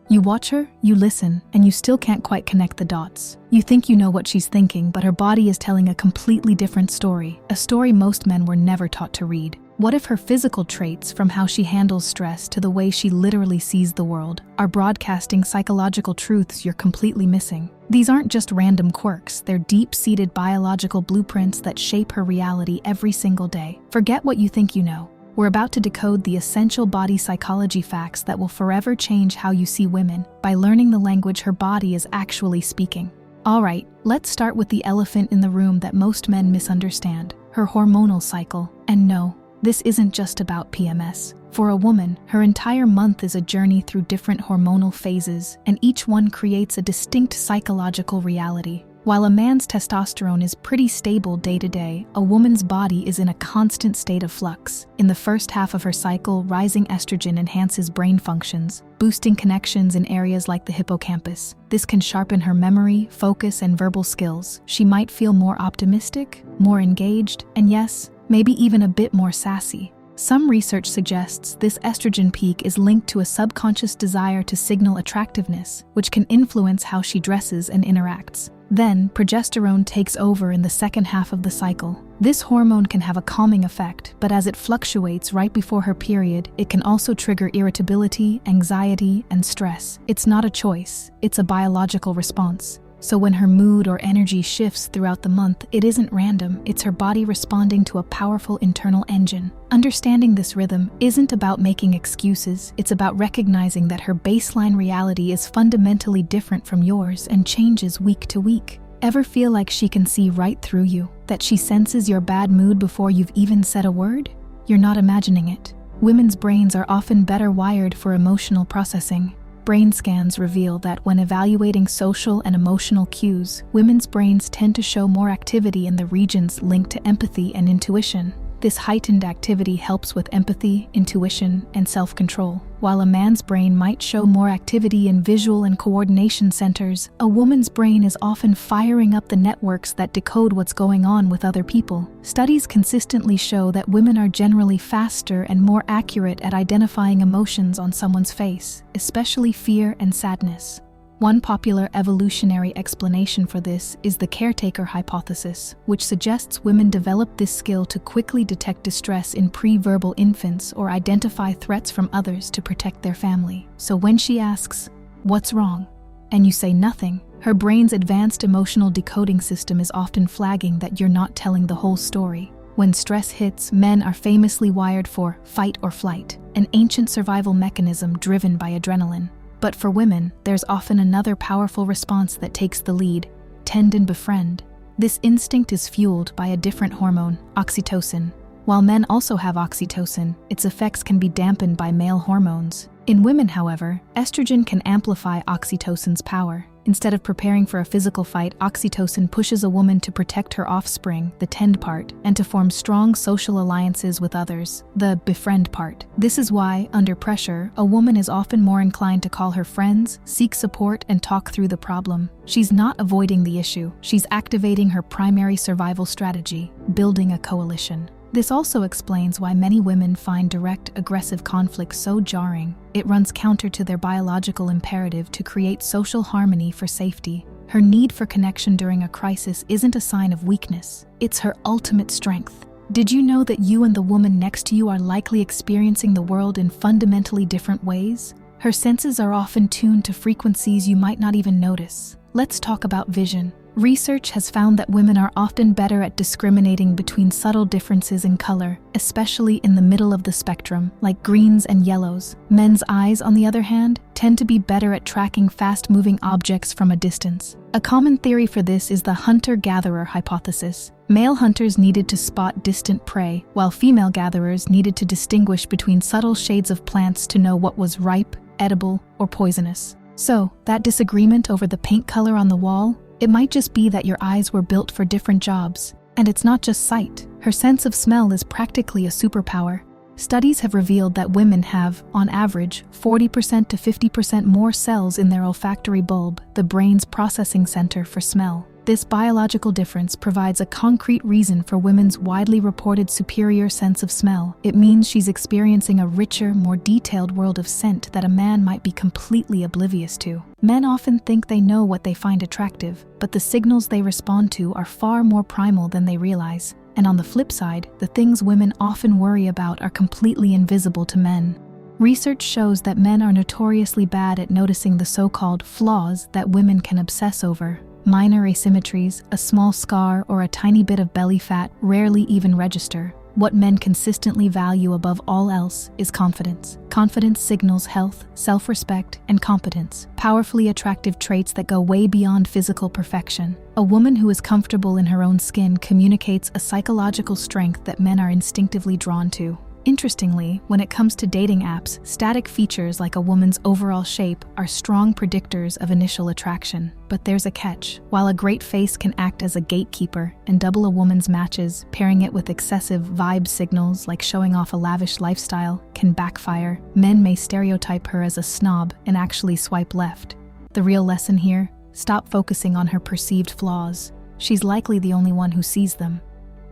You watch her, you listen, and you still can't quite connect the dots. You think you know what she's thinking, but her body is telling a completely different story, a story most men were never taught to read. What if her physical traits, from how she handles stress to the way she literally sees the world, are broadcasting psychological truths you're completely missing? These aren't just random quirks, they're deep-seated biological blueprints that shape her reality every single day. Forget what you think you know. We're about to decode the essential body psychology facts that will forever change how you see women by learning the language her body is actually speaking. Alright, let's start with the elephant in the room that most men misunderstand, her hormonal cycle. And no, this isn't just about PMS. For a woman, her entire month is a journey through different hormonal phases, and each one creates a distinct psychological reality. While a man's testosterone is pretty stable day to day, a woman's body is in a constant state of flux. In the first half of her cycle, rising estrogen enhances brain functions, boosting connections in areas like the hippocampus. This can sharpen her memory, focus, and verbal skills. She might feel more optimistic, more engaged, and yes, maybe even a bit more sassy. Some research suggests this estrogen peak is linked to a subconscious desire to signal attractiveness, which can influence how she dresses and interacts. Then, progesterone takes over in the second half of the cycle. This hormone can have a calming effect, but as it fluctuates right before her period, it can also trigger irritability, anxiety, and stress. It's not a choice, it's a biological response. So when her mood or energy shifts throughout the month, it isn't random, it's her body responding to a powerful internal engine. Understanding this rhythm isn't about making excuses, it's about recognizing that her baseline reality is fundamentally different from yours and changes week to week. Ever feel like she can see right through you? That she senses your bad mood before you've even said a word? You're not imagining it. Women's brains are often better wired for emotional processing. Brain scans reveal that when evaluating social and emotional cues, women's brains tend to show more activity in the regions linked to empathy and intuition. This heightened activity helps with empathy, intuition, and self-control. While a man's brain might show more activity in visual and coordination centers, a woman's brain is often firing up the networks that decode what's going on with other people. Studies consistently show that women are generally faster and more accurate at identifying emotions on someone's face, especially fear and sadness. One popular evolutionary explanation for this is the caretaker hypothesis, which suggests women develop this skill to quickly detect distress in pre-verbal infants or identify threats from others to protect their family. So when she asks, "What's wrong?" and you say nothing, her brain's advanced emotional decoding system is often flagging that you're not telling the whole story. When stress hits, men are famously wired for fight or flight, an ancient survival mechanism driven by adrenaline. But for women, there's often another powerful response that takes the lead: tend and befriend. This instinct is fueled by a different hormone, oxytocin. While men also have oxytocin, its effects can be dampened by male hormones. In women, however, estrogen can amplify oxytocin's power. Instead of preparing for a physical fight, oxytocin pushes a woman to protect her offspring, the tend part, and to form strong social alliances with others, the befriend part. This is why, under pressure, a woman is often more inclined to call her friends, seek support, and talk through the problem. She's not avoiding the issue, she's activating her primary survival strategy, building a coalition. This also explains why many women find direct, aggressive conflict so jarring. It runs counter to their biological imperative to create social harmony for safety. Her need for connection during a crisis isn't a sign of weakness, it's her ultimate strength. Did you know that you and the woman next to you are likely experiencing the world in fundamentally different ways? Her senses are often tuned to frequencies you might not even notice. Let's talk about vision. Research has found that women are often better at discriminating between subtle differences in color, especially in the middle of the spectrum, like greens and yellows. Men's eyes, on the other hand, tend to be better at tracking fast-moving objects from a distance. A common theory for this is the hunter-gatherer hypothesis. Male hunters needed to spot distant prey, while female gatherers needed to distinguish between subtle shades of plants to know what was ripe, edible, or poisonous. So, that disagreement over the paint color on the wall? It might just be that your eyes were built for different jobs. And it's not just sight. Her sense of smell is practically a superpower. Studies have revealed that women have, on average, 40% to 50% more cells in their olfactory bulb, the brain's processing center for smell. This biological difference provides a concrete reason for women's widely reported superior sense of smell. It means she's experiencing a richer, more detailed world of scent that a man might be completely oblivious to. Men often think they know what they find attractive, but the signals they respond to are far more primal than they realize. And on the flip side, the things women often worry about are completely invisible to men. Research shows that men are notoriously bad at noticing the so-called flaws that women can obsess over. Minor asymmetries, a small scar, or a tiny bit of belly fat rarely even register. What men consistently value above all else is confidence. Confidence signals health, self-respect, and competence, powerfully attractive traits that go way beyond physical perfection. A woman who is comfortable in her own skin communicates a psychological strength that men are instinctively drawn to. Interestingly, when it comes to dating apps, static features like a woman's overall shape are strong predictors of initial attraction. But there's a catch. While a great face can act as a gatekeeper and double a woman's matches, pairing it with excessive vibe signals like showing off a lavish lifestyle can backfire. Men may stereotype her as a snob and actually swipe left. The real lesson here? Stop focusing on her perceived flaws. She's likely the only one who sees them.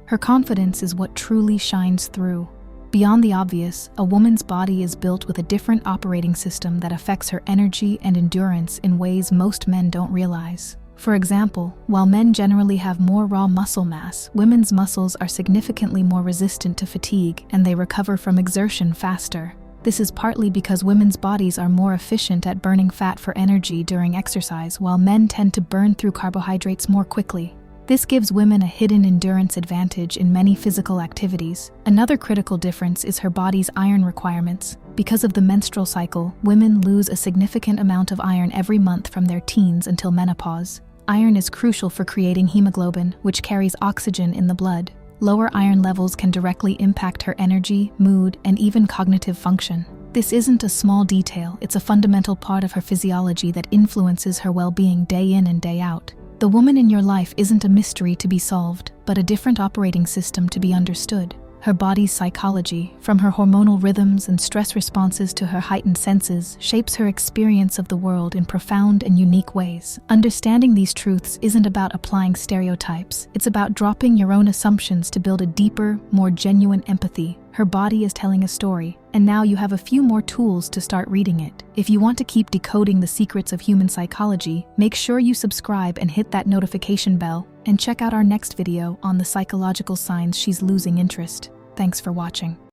Her confidence is what truly shines through. Beyond the obvious, a woman's body is built with a different operating system that affects her energy and endurance in ways most men don't realize. For example, while men generally have more raw muscle mass, women's muscles are significantly more resistant to fatigue and they recover from exertion faster. This is partly because women's bodies are more efficient at burning fat for energy during exercise, while men tend to burn through carbohydrates more quickly. This gives women a hidden endurance advantage in many physical activities. Another critical difference is her body's iron requirements. Because of the menstrual cycle, women lose a significant amount of iron every month from their teens until menopause. Iron is crucial for creating hemoglobin, which carries oxygen in the blood. Lower iron levels can directly impact her energy, mood, and even cognitive function. This isn't a small detail, it's a fundamental part of her physiology that influences her well-being day in and day out. The woman in your life isn't a mystery to be solved, but a different operating system to be understood. Her body's psychology, from her hormonal rhythms and stress responses to her heightened senses, shapes her experience of the world in profound and unique ways. Understanding these truths isn't about applying stereotypes. It's about dropping your own assumptions to build a deeper, more genuine empathy. Her body is telling a story, and now you have a few more tools to start reading it. If you want to keep decoding the secrets of human psychology, make sure you subscribe and hit that notification bell, and check out our next video on the psychological signs she's losing interest. Thanks for watching.